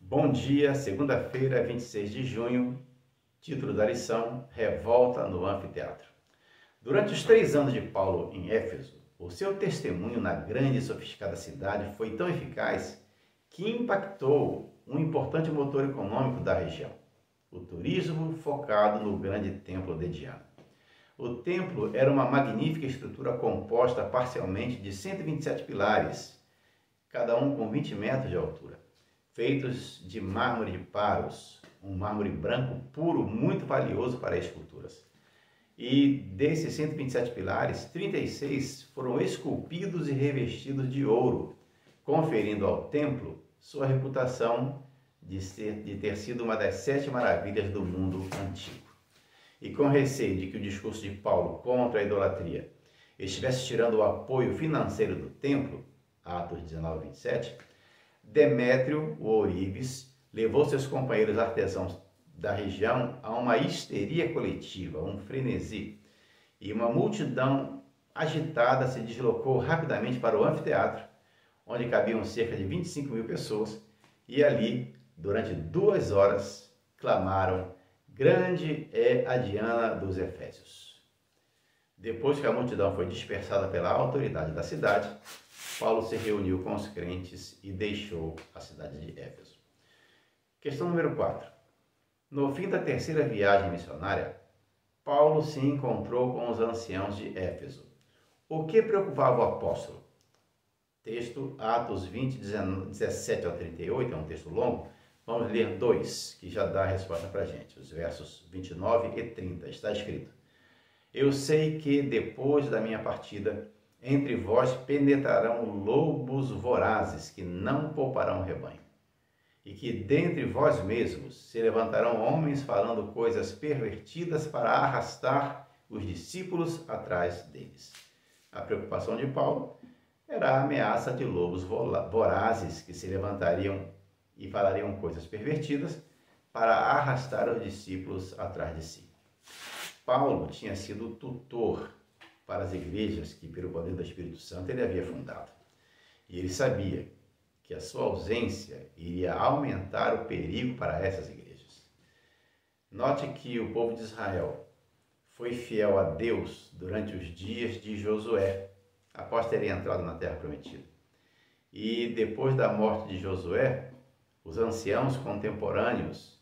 Bom dia, segunda-feira, 26 de junho, título da lição, Revolta no Anfiteatro. Durante os 3 anos de Paulo em Éfeso, o seu testemunho na grande e sofisticada cidade foi tão eficaz que impactou um importante motor econômico da região, o turismo focado no grande templo de Diana. O templo era uma magnífica estrutura composta parcialmente de 127 pilares, cada um com 20 metros de altura, feitos de mármore de Paros, um mármore branco puro muito valioso para esculturas. E desses 127 pilares, 36 foram esculpidos e revestidos de ouro, conferindo ao templo sua reputação de ter sido uma das 7 maravilhas do mundo antigo. E com receio de que o discurso de Paulo contra a idolatria estivesse tirando o apoio financeiro do templo, Atos 19, 27, Demétrio, o ourives, levou seus companheiros artesãos da região a uma histeria coletiva, um frenesi, e uma multidão agitada se deslocou rapidamente para o anfiteatro, onde cabiam cerca de 25 mil pessoas, e ali, durante 2 horas, clamaram: "Grande é a Diana dos Efésios." Depois que a multidão foi dispersada pela autoridade da cidade, Paulo se reuniu com os crentes e deixou a cidade de Éfeso. Questão número 4. No fim da 3ª viagem missionária, Paulo se encontrou com os anciãos de Éfeso. O que preocupava o apóstolo? Texto Atos 20, 17 ao 38, é um texto longo. Vamos ler 2, que já dá a resposta para a gente. Os versos 29 e 30. Está escrito: "Eu sei que depois da minha partida, entre vós penetrarão lobos vorazes que não pouparão o rebanho, e que dentre vós mesmos se levantarão homens falando coisas pervertidas para arrastar os discípulos atrás deles." A preocupação de Paulo era a ameaça de lobos vorazes que se levantariam e falariam coisas pervertidas para arrastar os discípulos atrás de si. Paulo tinha sido tutor para as igrejas que, pelo poder do Espírito Santo, ele havia fundado. E ele sabia que a sua ausência iria aumentar o perigo para essas igrejas. Note que o povo de Israel foi fiel a Deus durante os dias de Josué, após terem entrado na Terra Prometida. E depois da morte de Josué, os anciãos contemporâneos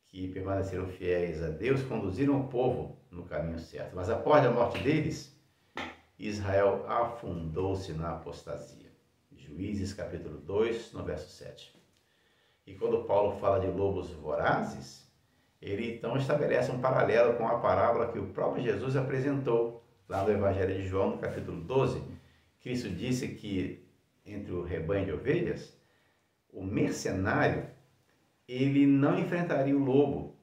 que permaneceram fiéis a Deus conduziram o povo no caminho certo. Mas após a morte deles, Israel afundou-se na apostasia. Juízes capítulo 2, no verso 7. E quando Paulo fala de lobos vorazes, ele então estabelece um paralelo com a parábola que o próprio Jesus apresentou lá no Evangelho de João, no capítulo 12. Cristo disse que entre o rebanho de ovelhas, o mercenário, ele não enfrentaria o lobo.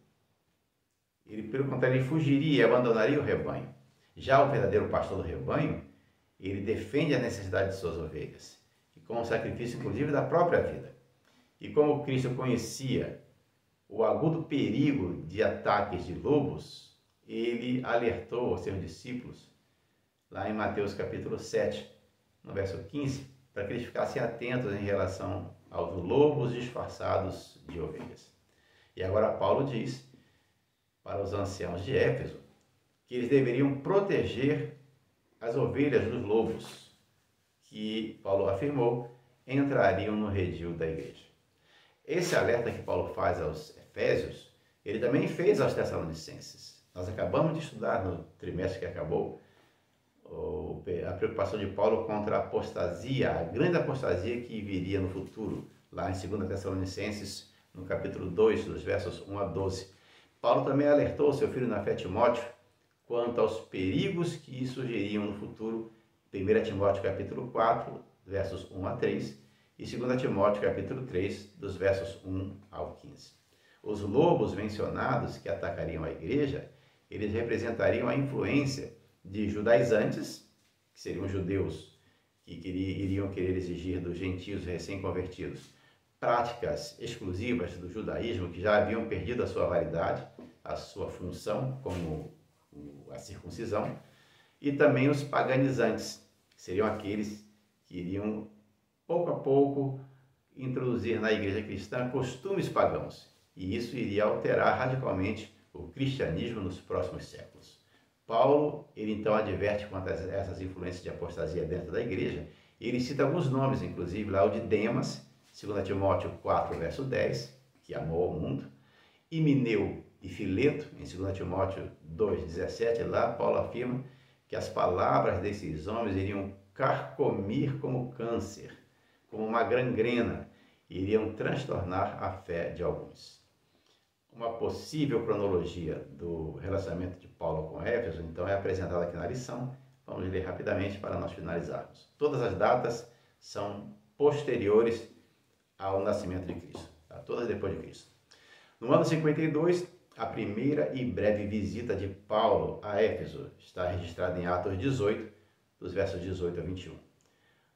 Ele, pelo contrário, ele fugiria e abandonaria o rebanho. Já o verdadeiro pastor do rebanho, ele defende a necessidade de suas ovelhas, e com o sacrifício, inclusive, da própria vida. E como Cristo conhecia o agudo perigo de ataques de lobos, ele alertou aos seus discípulos, lá em Mateus capítulo 7, no verso 15, para que eles ficassem atentos em relação aos lobos disfarçados de ovelhas. E agora Paulo diz para os anciãos de Éfeso que eles deveriam proteger as ovelhas dos lobos, que Paulo afirmou entrariam no redil da igreja. Esse alerta que Paulo faz aos Efésios, ele também fez aos Tessalonicenses. Nós acabamos de estudar no trimestre que acabou a preocupação de Paulo contra a apostasia, a grande apostasia que viria no futuro, lá em 2 Tessalonicenses, no capítulo 2, dos versos 1 a 12. Paulo também alertou seu filho na fé Timóteo quanto aos perigos que surgiriam no futuro, 1 Timóteo capítulo 4, versos 1 a 3, e 2 Timóteo capítulo 3, dos versos 1 ao 15. Os lobos mencionados que atacariam a igreja, eles representariam a influência de judaizantes, que seriam judeus que iriam querer exigir dos gentios recém-convertidos práticas exclusivas do judaísmo que já haviam perdido a sua validade, a sua função, como a circuncisão, e também os paganizantes, que seriam aqueles que iriam pouco a pouco introduzir introduzir na igreja cristã costumes pagãos, e isso iria alterar radicalmente o cristianismo nos próximos séculos. Paulo, ele então adverte quanto a essas influências de apostasia dentro da igreja. Ele cita alguns nomes, inclusive lá o de Demas, 2 Timóteo 4, verso 10, que amou ao mundo, Himeneu e Fileto, em 2 Timóteo 2, 17, lá Paulo afirma que as palavras desses homens iriam carcomir como câncer, como uma gangrena, e iriam transtornar a fé de alguns. Uma possível cronologia do relacionamento de Paulo com Éfeso, então, é apresentada aqui na lição. Vamos ler rapidamente para nós finalizarmos. Todas as datas são posteriores ao nascimento de Cristo, tá? Todas depois de Cristo. No ano 52, a primeira e breve visita de Paulo a Éfeso está registrada em Atos 18, dos versos 18 a 21.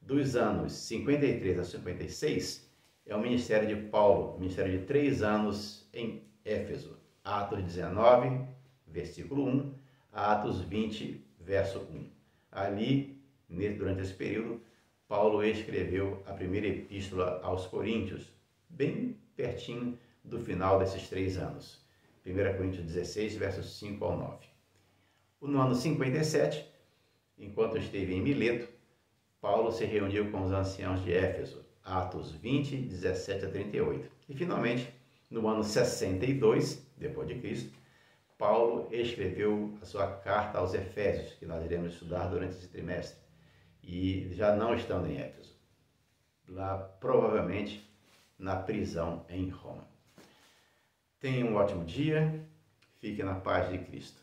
Dos anos 53 a 56, é o ministério de Paulo, ministério de 3 anos em Éfeso. Atos 19, versículo 1, a Atos 20, verso 1. Ali, durante esse período, Paulo escreveu a primeira epístola aos Coríntios, bem pertinho do final desses 3 anos. 1 Coríntios 16, versos 5 ao 9. No ano 57, enquanto esteve em Mileto, Paulo se reuniu com os anciãos de Éfeso, Atos 20, 17 a 38. E, finalmente, no ano 62, depois de Cristo, Paulo escreveu a sua carta aos Efésios, que nós iremos estudar durante esse trimestre, e já não estando em Éfeso, lá provavelmente na prisão em Roma. Tenha um ótimo dia, fique na paz de Cristo.